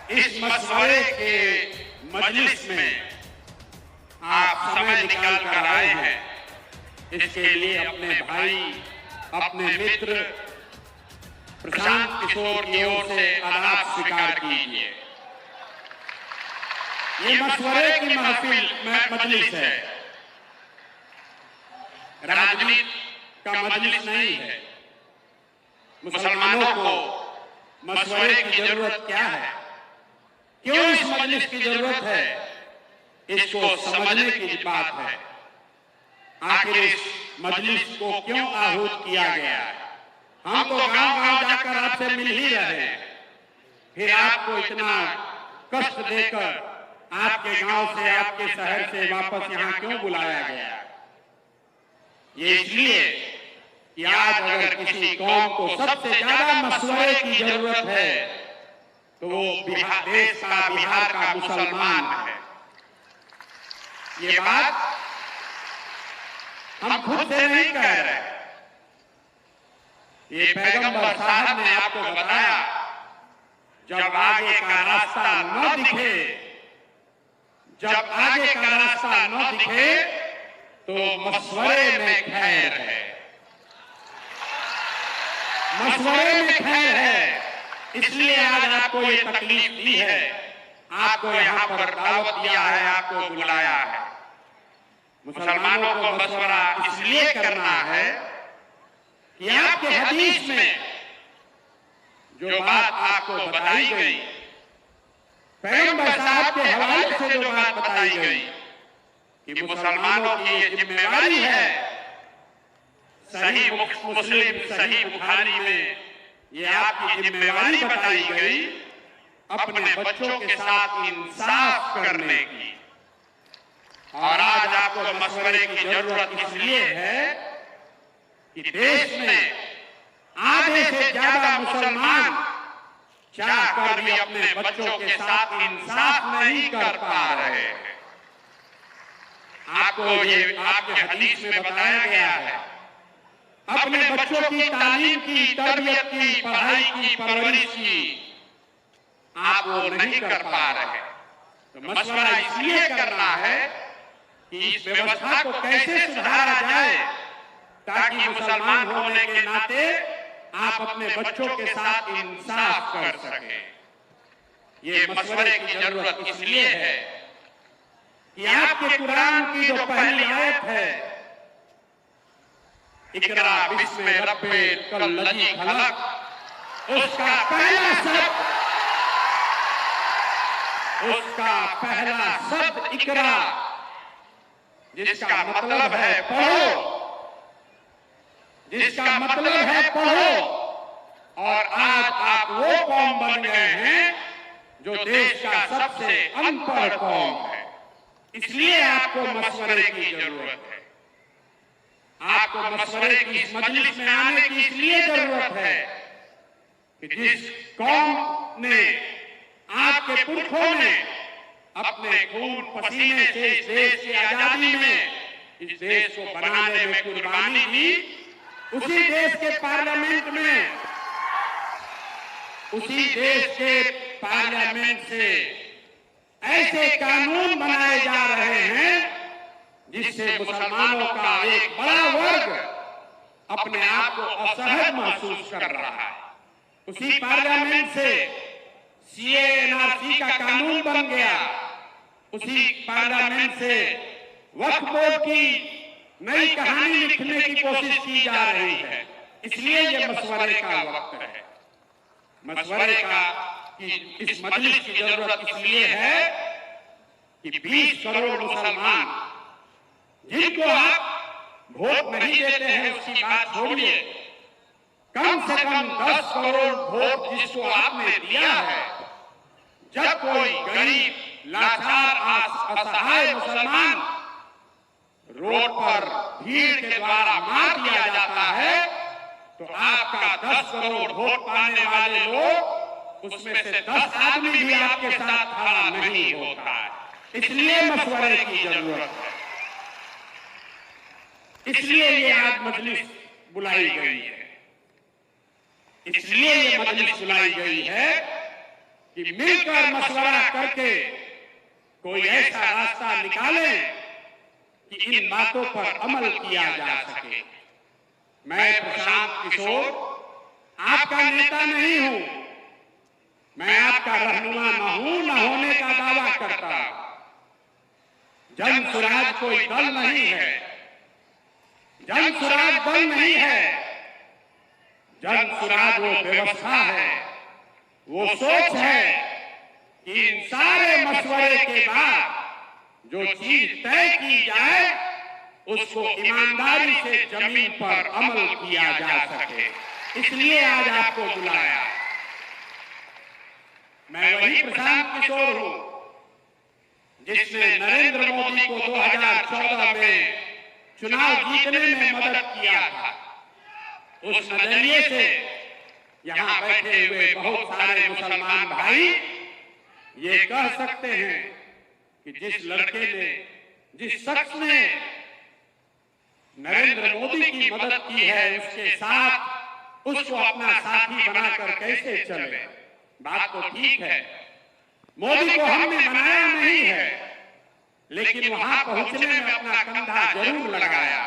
इस मशवरे के मजलिस में आप समय निकाल कर आए हैं, इसके लिए अपने भाई, अपने मित्र प्रशांत किशोर की ओर से आदाब स्वीकार कीजिए। ये मशवरे की महफिल मजलिस है, राजनीति का मजलिस नहीं है। मुसलमानों को मशवरे की जरूरत क्या है, क्यों इस मजलिस की जरूरत है, इसको समझने की बात है। आखिर इस मजलिस को क्यों आहूत किया गया है? हम तो गांव-गांव जाकर आपसे मिल ही रहे हैं, फिर आपको इतना कष्ट देकर आपके गांव से, आपके शहर से वापस यहाँ क्यों बुलाया गया? ये इसलिए कि आज अगर किसी कौम को सबसे ज्यादा मशवरे की जरूरत है तो वो देश का, बिहार का मुसलमान है। ये बात हम खुद से नहीं कह रहे, ये पैगंबर साहब ने आपको बताया। जब आगे का रास्ता न दिखे, जब आगे का रास्ता न दिखे तो मशवरे में खैर है, मशवरे में खैर है। इसलिए आज आपको ये तकलीफ दी है, आपको यहाँ पर दावत दिया है, आपको बुलाया है। मुसलमानों को मशवरा इसलिए करना है कि आपके हदीस में जो बात आपको बताई गई, पैगंबर साहब के हवाले से जो बात बताई गई कि मुसलमानों की ये जिम्मेवारी है, सही मुस्लिम, सही बुखारी में ये आपकी जिम्मेवारी बताई गई अपने बच्चों के साथ इंसाफ करने की। और आज आपको मशवरे की जरूरत इसलिए है कि देश में आधे से ज्यादा मुसलमान चाहकर भी अपने बच्चों के साथ इंसाफ नहीं कर पा रहे हैं। आपको ये आपके हदीस में बताया गया है, अपने बच्चों की तालीम की, तरबियत की, पढ़ाई की, परवरिश की आप वो नहीं कर पा रहे। तो मशवरा इसलिए करना है कि इस व्यवस्था को कैसे सुधारा जाए ताकि मुसलमान होने के नाते आप अपने बच्चों के साथ इंसाफ कर सकें। ये मशवरे की जरूरत इसलिए है कि आपके कुरान की जो पहली आयत है, इकरा बिस्म रब्बिकल लज़ी खलक, उसका पहला शब्द इकरा, जिसका मतलब है पढ़ो, जिसका मतलब है पढ़ो। और आज आप वो कौम बन गए हैं जो देश का सबसे अनपढ़ कौम है। इसलिए आपको मशवरे की जरूरत है, आपको मशवरे की इस मजलिस में आने की इसलिए जरूरत है कि जिस कौम ने, आपके पुरखों ने अपने खून पसीने से इस देश की आजादी में, इस देश को बनाने में कुर्बानी दी, उसी देश के पार्लियामेंट में, उसी देश के पार्लियामेंट से ऐसे कानून बनाए जा रहे हैं जिससे मुसलमानों का एक बड़ा वर्ग अपने आप को असहज महसूस कर रहा है। उसी पार्लियामेंट से सीए एनआरसी का कानून बन गया, उसी पार्लियामेंट से वक्फ बोर्ड की नई कहानी लिखने की कोशिश की जा रही है। इसलिए ये मशवरे का वक्त है। मशवरे का कि इस मजलिस की जरूरत इसलिए है कि 20 करोड़ मुसलमान जिनको आप वोट नहीं देते हैं उसकी बात छोड़िए, कम से कम 10 करोड़ वोट जिसको आपने दिया है, जब कोई गरीब, लाचार, असहाय मुसलमान रोड पर भीड़ के द्वारा मार दिया जाता है तो आपका 10 करोड़ वोट पाने वाले लोग, उसमें से 10 आदमी भी आपके साथ खड़ा नहीं होता है। इसलिए मशवरे की जरूरत है, इसलिए ये आज मजलिस बुलाई गई है। इसलिए ये मजलिस बुलाई गई है कि मिलकर मशवरा करके कोई ऐसा रास्ता निकालें कि इन बातों पर अमल किया जा सके। मैं प्रशांत किशोर आपका नेता नहीं हूं, मैं आपका रहनुमा न हूं, न होने का दावा करता। जन स्वराज कोई दल नहीं है, जन स्वराज दल नहीं है, जन स्वराज वो व्यवस्था है, वो सोच है कि इन सारे मशवरे के बाद जो चीज तय की जाए उसको ईमानदारी से जमीन पर अमल किया जा सके, इसलिए आज आपको बुलाया। मैं वही प्रशांत किशोर हूं जिसने नरेंद्र मोदी को 2014 में चुनाव जीतने में मदद किया था। उस नजरिए से यहां बैठे हुए बहुत सारे मुसलमान भाई ये कह सकते हैं कि जिस लड़के ने, जिस शख्स ने नरेंद्र मोदी की मदद की है उसके साथ उसको अपना साथी बनाकर कैसे चले। बात तो ठीक है, मोदी को हमने बनाया नहीं है, लेकिन वहां पहुंचने में अपना कंधा जरूर लगाया।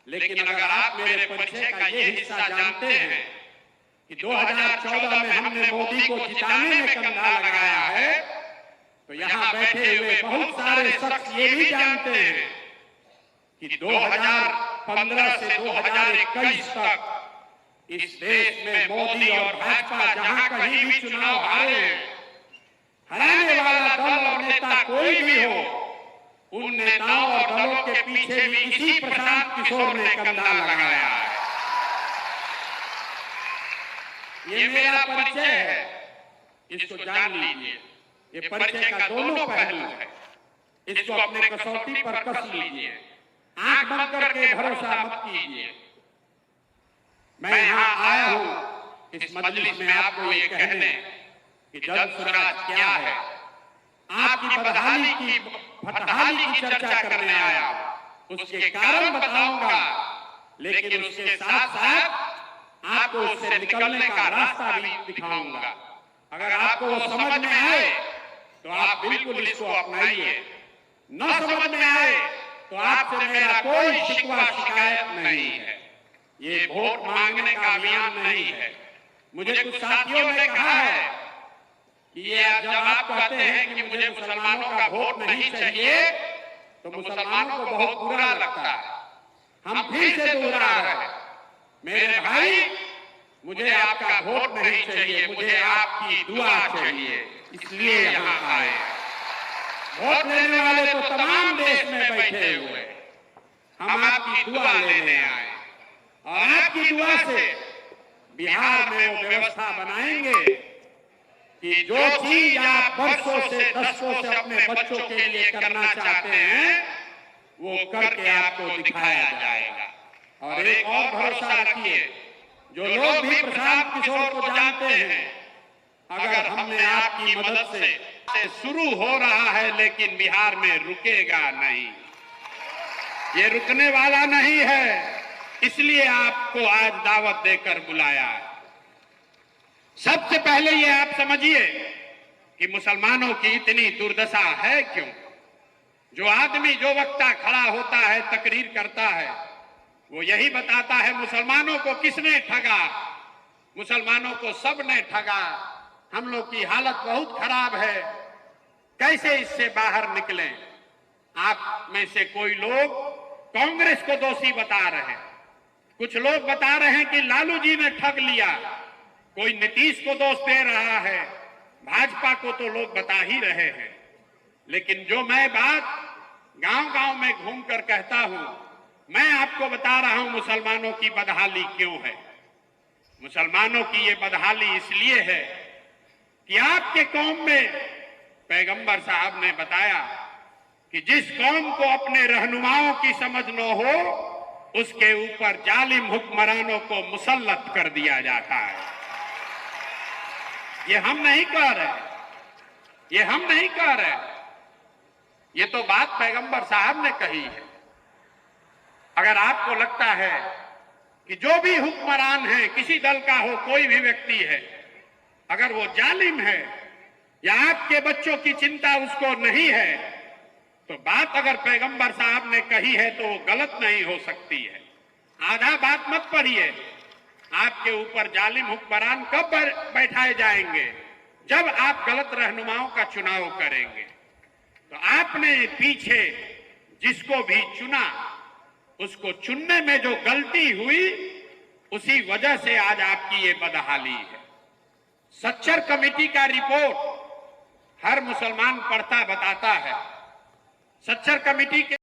लेकिन अगर आप मेरे परिचय का ये हिस्सा जानते हैं कि 2014 में हमने मोदी को जिताने में कंधा लगाया है, तो यहाँ बैठे हुए बहुत सारे शख्स ये भी जानते हैं कि 2015 से 2021 तक इस देश में मोदी और भाजपा जहां कहीं भी चुनाव हारे, हराने वाला दल और नेता कोई भी हो, उन नेताओं और दलों के पीछे भी इसी प्रशांत किशोर ने कंधा लगाया है। ये मेरा परिचय है, इसको जान लीजिए। ये परिचय का दोनों पहलू है, इसको अपने कसौटी पर कस लीजिए, आंख बंद करके भरोसा मत कीजिए। मैं यहाँ आया हूँ इस मजलिस में आपको ये कहने कि जन स्वराज क्या है, आपकी बदहाली की फटहाली की चर्चा करने आया, उसके कारण बताऊंगा, लेकिन उसके साथ साथ आपको उससे निकलने का रास्ता भी दिखाऊंगा। अगर आपको वो समझ में आए तो आप बिल्कुल इसको अपनाइए, न समझ में आए तो आपसे मेरा कोई शिकवा शिकायत नहीं है। ये वोट मांगने का अभियान नहीं है। मुझे कुछ साथियों ने कहा है कि ये जब आप कहते हैं कि मुझे मुसलमानों का वोट नहीं चाहिए तो मुसलमानों को बहुत बुरा लगता है। हम फिर से दोहरा रहे हैं, मेरे भाई, मुझे आपका वोट नहीं चाहिए, मुझे आपकी दुआ चाहिए, इसलिए यहाँ आए। वोट लेने वाले तो तमाम देश में बैठे हुए, हम आपकी दुआ लेने आए और आपकी दुआ से बिहार में वो व्यवस्था बनाएंगे कि जो चीज आप वर्षों से, दशकों से अपने बच्चों के लिए करना चाहते हैं वो करके आपको दिखाया जाएगा। और एक और भरोसा रखिए, जो लोग भी प्रशांत किशोर को जानते हैं, अगर हमने आपकी मदद से शुरू हो रहा है लेकिन बिहार में रुकेगा नहीं, ये रुकने वाला नहीं है, इसलिए आपको आज दावत देकर बुलाया है। सबसे पहले ये आप समझिए कि मुसलमानों की इतनी दुर्दशा है क्यों। जो आदमी, जो वक्ता खड़ा होता है, तकरीर करता है, वो यही बताता है मुसलमानों को किसने ठगा, मुसलमानों को सबने ठगा, हम लोग की हालत बहुत खराब है, कैसे इससे बाहर निकलें। आप में से कोई लोग कांग्रेस को दोषी बता रहे हैं, कुछ लोग बता रहे हैं कि लालू जी ने ठग लिया, कोई नीतीश को दोष दे रहा है, भाजपा को तो लोग बता ही रहे हैं। लेकिन जो मैं बात गांव-गांव में घूमकर कहता हूं, मैं आपको बता रहा हूं मुसलमानों की बदहाली क्यों है। मुसलमानों की ये बदहाली इसलिए है कि आपके कौम में पैगंबर साहब ने बताया कि जिस कौम को अपने रहनुमाओं की समझ न हो उसके ऊपर जालिम हुक्मरानों को मुसल्लत कर दिया जाता है। ये हम नहीं कह रहे, ये हम नहीं कह रहे, ये तो बात पैगंबर साहब ने कही है। अगर आपको लगता है कि जो भी हुक्मरान है, किसी दल का हो, कोई भी व्यक्ति है, अगर वो जालिम है या आपके बच्चों की चिंता उसको नहीं है, तो बात अगर पैगंबर साहब ने कही है तो वो गलत नहीं हो सकती है। आधा बात मत पढ़िए। आपके ऊपर जालिम हुक्मरान कब बैठाए जाएंगे? जब आप गलत रहनुमाओं का चुनाव करेंगे। तो आपने पीछे जिसको भी चुना, उसको चुनने में जो गलती हुई, उसी वजह से आज आपकी ये बदहाली है। सच्चर कमेटी का रिपोर्ट हर मुसलमान पढ़ता बताता है। सच्चर कमेटी के